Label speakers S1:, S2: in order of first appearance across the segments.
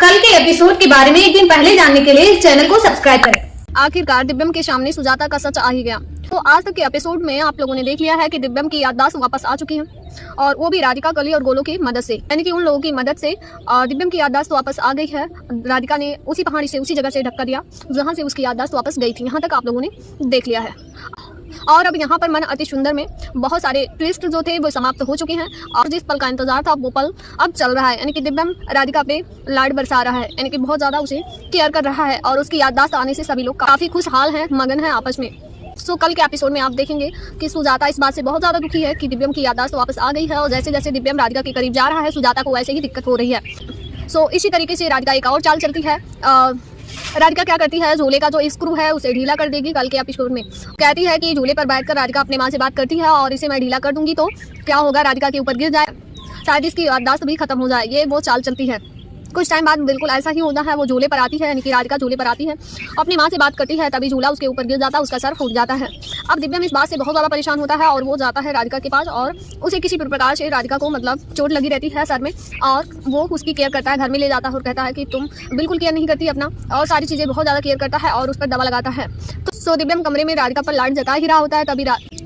S1: कल के एपिसोड के बारे में एक दिन पहले जानने के लिए इस चैनल को सब्सक्राइब करें।
S2: आखिरकार दिव्यम के सामने सुजाता का सच आ ही गया। तो आज तक के एपिसोड में आप लोगों ने देख लिया है कि दिव्यम की याददाश्त वापस आ चुकी है और वो भी राधिका, कली और गोलू की मदद से, यानी कि उन लोगों की मदद से दिव्यम की याददाश्त वापस आ गई है। राधिका ने उसी पहाड़ी से, उसी जगह से धक्का दिया जहां से उसकी याददाश्त वापस गई थी। यहाँ तक आप लोगों ने देख लिया है। और अब यहाँ पर मन अति सुंदर में बहुत सारे ट्विस्ट जो थे वो समाप्त हो चुके हैं और जिस पल का इंतजार था वो पल अब चल रहा है, यानी कि दिव्यम राधिका पे लाड बरसा रहा है, यानी कि बहुत ज़्यादा उसे केयर कर रहा है और उसकी याददाश्त आने से सभी लोग काफ़ी खुशहाल हैं, मगन हैं आपस में। सो कल के एपिसोड में आप देखेंगे कि सुजाता इस बात से बहुत ज़्यादा दुखी है कि दिव्यम की याददाश्त वापस आ गई है और जैसे जैसे दिव्यम राधिका के करीब जा रहा है सुजाता को वैसे ही दिक्कत हो रही है। सो इसी तरीके से राधिका एक और चाल चलती है। राधिका क्या करती है, झूले का जो स्क्रू है उसे ढीला कर देगी। कल के एपिसोड में कहती है कि झूले पर बैठकर राधिका अपने माँ से बात करती है और इसे मैं ढीला कर दूंगी तो क्या होगा, राधिका के ऊपर गिर जाए, शायद इसकी याददाश्त भी खत्म हो जाए। ये वो चाल चलती है। कुछ टाइम बाद बिल्कुल ऐसा ही होता है। वो झूले पर आती है, यानी कि राधिका झूले पर आती है, अपनी माँ से बात करती है, तभी झूला उसके ऊपर गिर जाता है, उसका सर फूट जाता है। अब दिव्यम इस बात से बहुत ज़्यादा परेशान होता है और वो जाता है राधिका के पास और उसे किसी प्रकार से राधिका को चोट लगी रहती है सर में और वो उसकी केयर करता है, घर में ले जाता है और कहता है कि तुम बिल्कुल केयर नहीं करती अपना, और सारी चीज़ें बहुत ज़्यादा केयर करता है और उस पर दवा लगाता है। तो दिव्यम कमरे में राधिका पर लाड जता ही रहा होता है।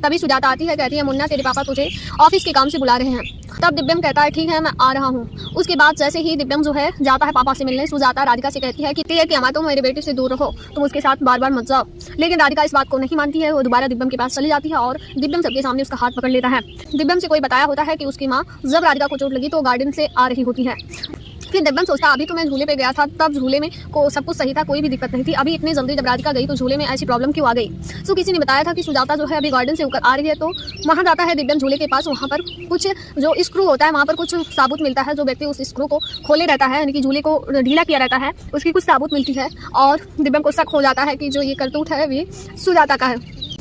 S2: तभी सुजाता आती है, कहती है मुन्ना तेरे पापा तुझे ऑफिस के काम से बुला रहे हैं। तब दिव्यम कहता है ठीक है मैं आ रहा हूँ। उसके बाद जैसे ही दिव्यम जो है जाता है पापा से मिलने, सुजाता राधिका से कहती है कि अम्मा तुम मेरे बेटे से दूर रहो, तुम उसके साथ बार बार मत जाओ। लेकिन राधिका इस बात को नहीं मानती है। वो दोबारा दिव्यम के पास चली जाती है और दिव्यम सबके सामने उसका हाथ पकड़ लेता है। दिव्यम से कोई बताया होता है कि उसकी माँ जब राधिका को चोट लगी तो गार्डन से आ रही होती है। फिर दिव्यम सोचता अभी तो मैं झूले पे गया था, तब झूले में को सब कुछ सही था, कोई भी दिक्कत नहीं थी। अभी इतने जल्दी जब राधिका गई तो झूले में ऐसी प्रॉब्लम क्यों आ गई। सो किसी ने बताया था कि सुजाता जो है अभी गार्डन से होकर आ रही है। तो वहाँ जाता है दिव्यम झूले के पास। वहाँ पर कुछ जो स्क्रू होता है वहाँ पर कुछ साबुत मिलता है। जो व्यक्ति उस स्क्रू को खोले रहता है, यानी कि झूले को ढीला किया रहता है, उसकी कुछ साबुत मिलती है और दिव्यम को शक हो जाता है कि जो ये करतूत है ये सुजाता का है।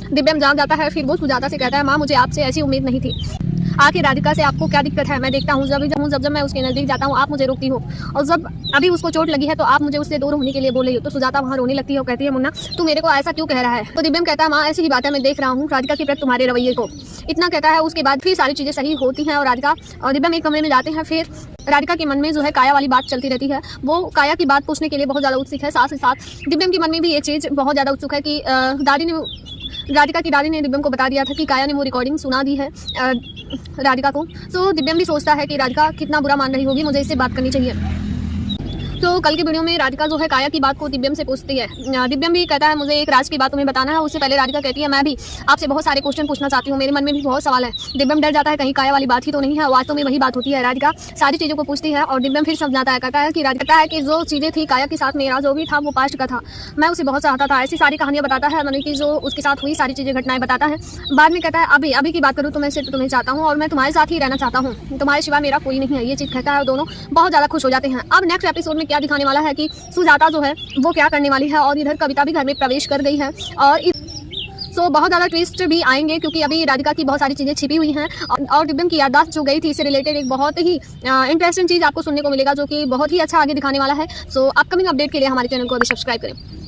S2: दिव्यम जान जाता है। फिर वो सुजाता से कहता है माँ मुझे आपसे ऐसी उम्मीद नहीं थी। आखिर राधिका से आपको क्या दिक्कत है, मैं देखता हूँ जब मैं उसके नज़दीक जाता हूँ आप मुझे रोकती हो, और जब अभी उसको चोट लगी है तो आप मुझे उससे दूर होने के लिए बोल रही हो। तो सुजाता वहाँ रोने लगती है और कहती है मुन्ना तू मेरे को ऐसा क्यों कह रहा है। तो दिव्यम कहता है माँ ऐसी ही बात है, मैं देख रहा हूँ राधिका के प्रति तुम्हारे रवैये को। इतना कहता है। उसके बाद फिर सारी चीज़ें सही होती हैं और राधिका और दिव्यम एक कमरे में जाते हैं। फिर राधिका के मन में जो है काया वाली बात चलती रहती है। वो काया की बात पूछने के लिए बहुत ज़्यादा उत्सुक है। साथ ही साथ दिव्यम के मन में भी ये चीज़ बहुत ज़्यादा उत्सुक है कि राधिका की दादी ने दिव्यम को बता दिया था कि काया ने वो रिकॉर्डिंग सुना दी है राधिका को। सो दिव्यम भी सोचता है कि राधिका कितना बुरा मान रही होगी, मुझे इससे बात करनी चाहिए। तो कल के वीडियो में राधिका जो है काया की बात को दिव्यम से पूछती है। दिव्यम भी कहता है मुझे एक राज की बात तुम्हें बताना है। उससे पहले राधिका कहती है मैं भी आपसे बहुत सारे क्वेश्चन पूछना चाहती हूँ, मेरे मन में भी बहुत सवाल है। दिव्यम डर जाता है कहीं काया वाली बात ही तो नहीं है, वास्तव में वही बात होती है। राधिका सारी चीज़ों को पूछती है और दिव्यम फिर समझाता है, कहता है कि जो चीज़ें थी काया के साथ मेरा जो भी था वो पास्ट का था, मैं उसे बहुत चाहता था। ऐसी सारी कहानियाँ बताता है, मतलब कि जो उसके साथ हुई सारी चीज़ें घटनाएं बताता है। बाद में कहता है अभी की बात करूँ तो मैं सिर्फ तुम्हें चाहता हूँ और मैं तुम्हारे साथ ही रहना चाहता हूँ, तुम्हारे सिवा मेरा कोई नहीं है। ये चीज़ कहता है और दोनों बहुत ज़्यादा खुश हो जाते हैं। अब नेक्स्ट एपिसोड में क्या दिखाने वाला है कि सुजाता जो है वो क्या करने वाली है और इधर कविता भी घर में प्रवेश कर गई है और सो बहुत ज़्यादा ट्विस्ट भी आएंगे क्योंकि अभी राधिका की बहुत सारी चीज़ें छिपी हुई हैं और दिव्यम की याददाश्त जो गई थी इससे रिलेटेड एक बहुत ही इंटरेस्टिंग चीज़ आपको सुनने को मिलेगा जो कि बहुत ही अच्छा आगे दिखाने वाला है। सो अपकमिंग अपडेट के लिए हमारे चैनल को अभी सब्सक्राइब करें।